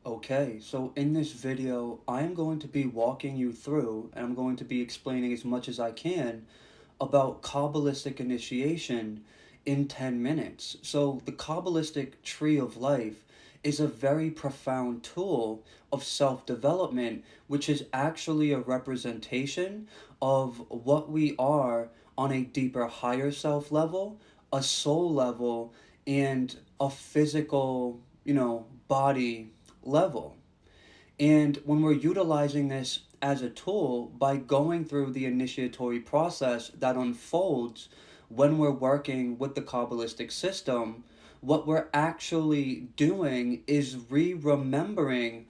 Okay, so in this video, I'm going to be walking you through, and I'm going to be explaining as much as I can about Kabbalistic initiation in 10 minutes. So the Kabbalistic tree of life is a very profound tool of self-development, which is actually a representation of what we are on a deeper, higher self level, a soul level, and a physical, body level. And when we're utilizing this as a tool by going through the initiatory process that unfolds when we're working with the Kabbalistic system, what we're actually doing is remembering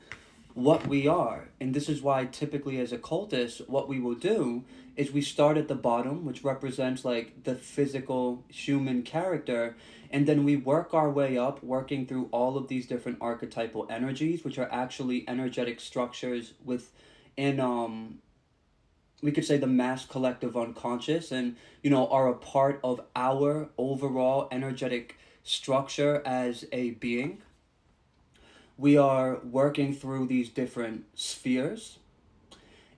what we are. And this is why typically as occultists, what we will do is we start at the bottom, which represents like the physical human character, and then we work our way up, working through all of these different archetypal energies, which are actually energetic structures within we could say the mass collective unconscious, and are a part of our overall energetic structure as a being. We are working through these different spheres,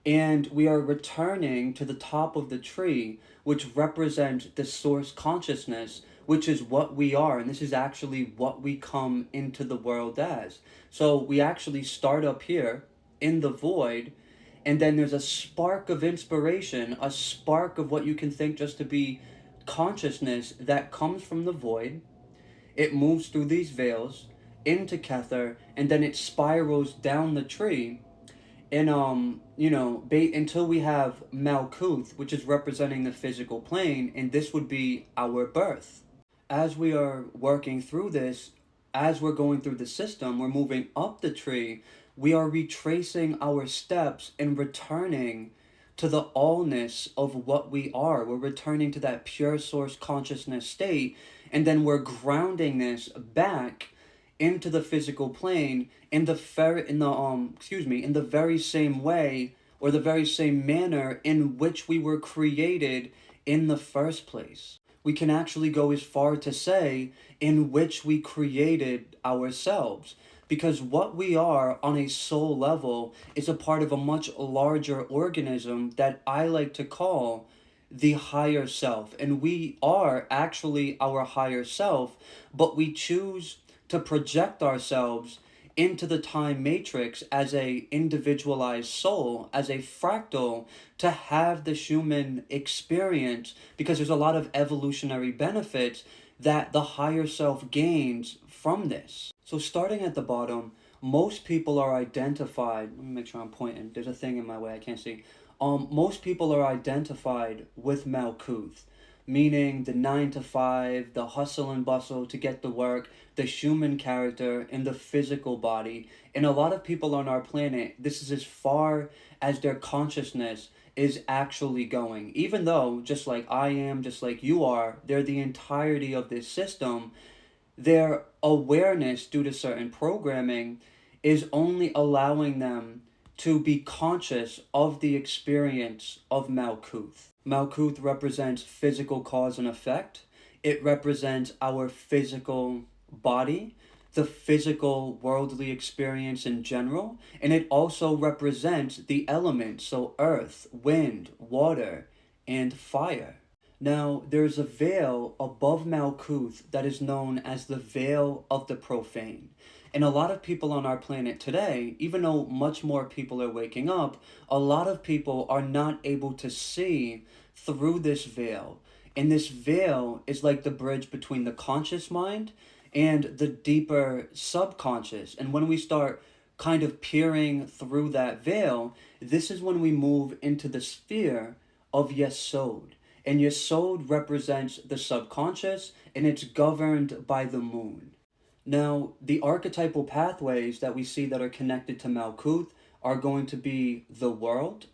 and we are returning to the top of the tree, which represents the source consciousness, which is what we are, and this is actually what we come into the world as. So we actually start up here in the void, and then there's a spark of inspiration, a spark of what you can think just to be consciousness that comes from the void. It moves through these veils into Kether, and then it spirals down the tree, and until we have Malkuth, which is representing the physical plane, and this would be our birth. As we are working through this, as we're going through the system, we're moving up the tree, we are retracing our steps and returning to the allness of what we are. We're returning to that pure source consciousness state, and then we're grounding this back into the physical plane in the very same way, or the very same manner in which we were created in the first place. We can actually go as far to say in which we created ourselves, because what we are on a soul level is a part of a much larger organism that I like to call the higher self. And we are actually our higher self, but we choose to project ourselves into the time matrix as a individualized soul, as a fractal, to have the human experience, because there's a lot of evolutionary benefits that the higher self gains from this. So starting at the bottom, most people are identified, let me make sure I'm pointing, there's a thing in my way I can't see. Most people are identified with Malkuth, meaning the 9 to 5, the hustle and bustle to get the work, the human character, and the physical body. And a lot of people on our planet, this is as far as their consciousness is actually going. Even though, just like I am, just like you are, they're the entirety of this system, their awareness due to certain programming is only allowing them to be conscious of the experience of Malkuth. Malkuth represents physical cause and effect. It represents our physical body, the physical worldly experience in general, and it also represents the elements, so earth, wind, water, and fire. Now, there's a veil above Malkuth that is known as the veil of the profane. And a lot of people on our planet today, even though much more people are waking up, a lot of people are not able to see through this veil. And this veil is like the bridge between the conscious mind and the deeper subconscious. And when we start kind of peering through that veil, this is when we move into the sphere of Yesod. And Yesod represents the subconscious, and it's governed by the moon. Now, the archetypal pathways that we see that are connected to Malkuth are going to be the world.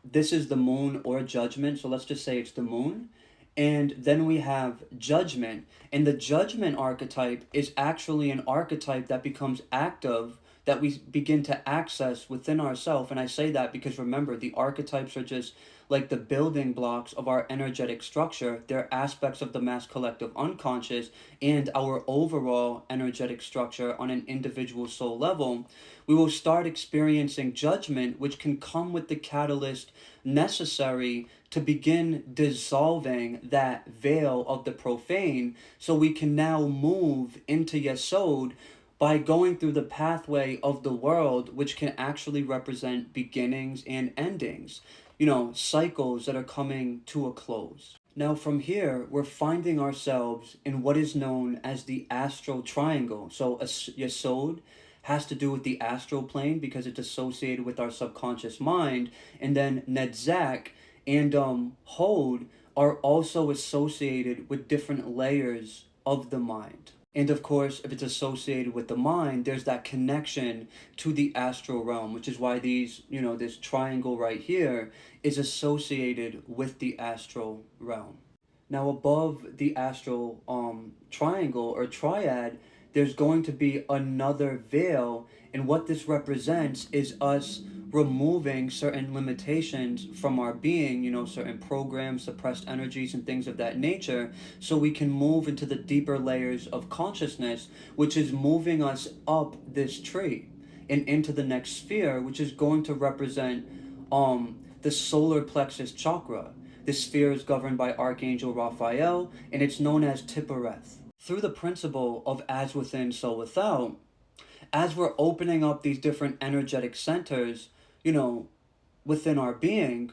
This is the moon or judgment, so let's just say it's the moon. And then we have judgment, and the judgment archetype is actually an archetype that becomes active that we begin to access within ourselves. And I say that because remember, the archetypes are just like the building blocks of our energetic structure. They're aspects of the mass collective unconscious and our overall energetic structure on an individual soul level. We will start experiencing judgment, which can come with the catalyst necessary to begin dissolving that veil of the profane, so we can now move into Yesod by going through the pathway of the world, which can actually represent beginnings and endings, cycles that are coming to a close. Now from here, we're finding ourselves in what is known as the astral triangle. So a Yesod has to do with the astral plane because it's associated with our subconscious mind, and then Nedzak and Hod are also associated with different layers of the mind. And of course, if it's associated with the mind, there's that connection to the astral realm, which is why this triangle right here is associated with the astral realm. Now above the astral triangle or triad, there's going to be another veil, and what this represents is us removing certain limitations from our being, certain programs, suppressed energies, and things of that nature, so we can move into the deeper layers of consciousness, which is moving us up this tree and into the next sphere, which is going to represent the solar plexus chakra. This sphere is governed by Archangel Raphael, and it's known as Tiphareth. Through the principle of as within, so without, as we're opening up these different energetic centers, within our being,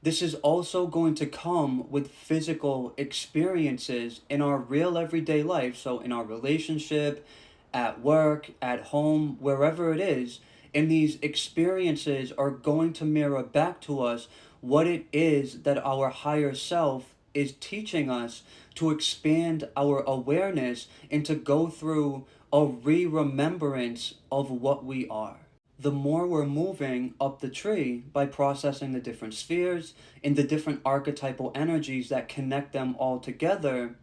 this is also going to come with physical experiences in our real everyday life. So in our relationship, at work, at home, wherever it is, and these experiences are going to mirror back to us what it is that our higher self is teaching us to expand our awareness and to go through a re-remembrance of what we are. The more we're moving up the tree by processing the different spheres and the different archetypal energies that connect them all together,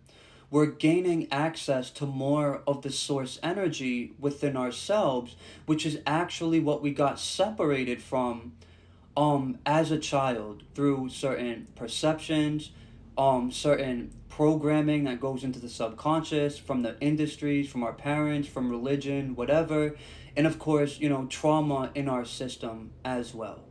we're gaining access to more of the source energy within ourselves, which is actually what we got separated from as a child through certain perceptions, certain programming that goes into the subconscious from the industries, from our parents, from religion, whatever, and of course, trauma in our system as well.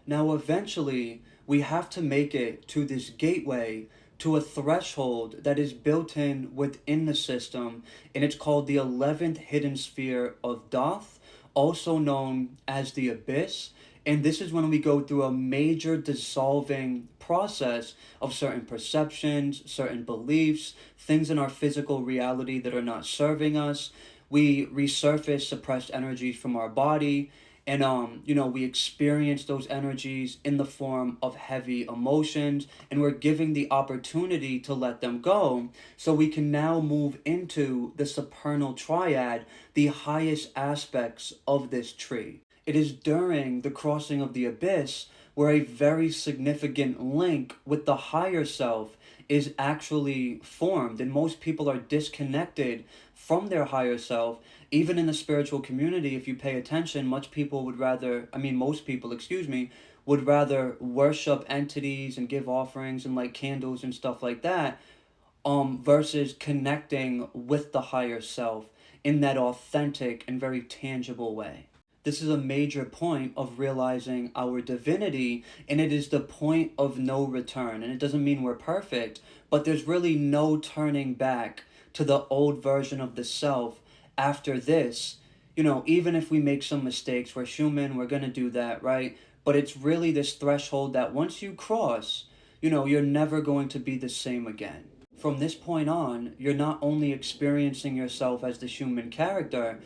Now, eventually, we have to make it to this gateway, to a threshold that is built in within the system, and it's called the 11th hidden sphere of Thoth, also known as the abyss. And this is when we go through a major dissolving process of certain perceptions, certain beliefs, things in our physical reality that are not serving us. We resurface suppressed energies from our body, and we experience those energies in the form of heavy emotions, and we're giving the opportunity to let them go, so we can now move into the supernal triad, the highest aspects of this tree. It is during the crossing of the abyss where a very significant link with the higher self is actually formed, and most people are disconnected from their higher self. Even in the spiritual community, if you pay attention, most people, would rather worship entities and give offerings and light candles and stuff like that, versus connecting with the higher self in that authentic and very tangible way. This is a major point of realizing our divinity, and it is the point of no return. And it doesn't mean we're perfect, but there's really no turning back to the old version of the self after this. Even if we make some mistakes, we're human, we're going to do that, right? But it's really this threshold that once you cross, you're never going to be the same again. From this point on, you're not only experiencing yourself as the human character,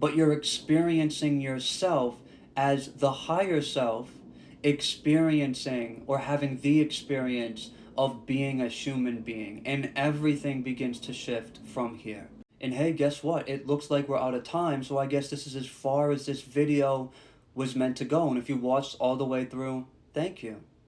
but you're experiencing yourself as the higher self, experiencing or having the experience of being a human being, and everything begins to shift from here. And hey, guess what? It looks like we're out of time, so I guess this is as far as this video was meant to go. And if you watched all the way through, thank you.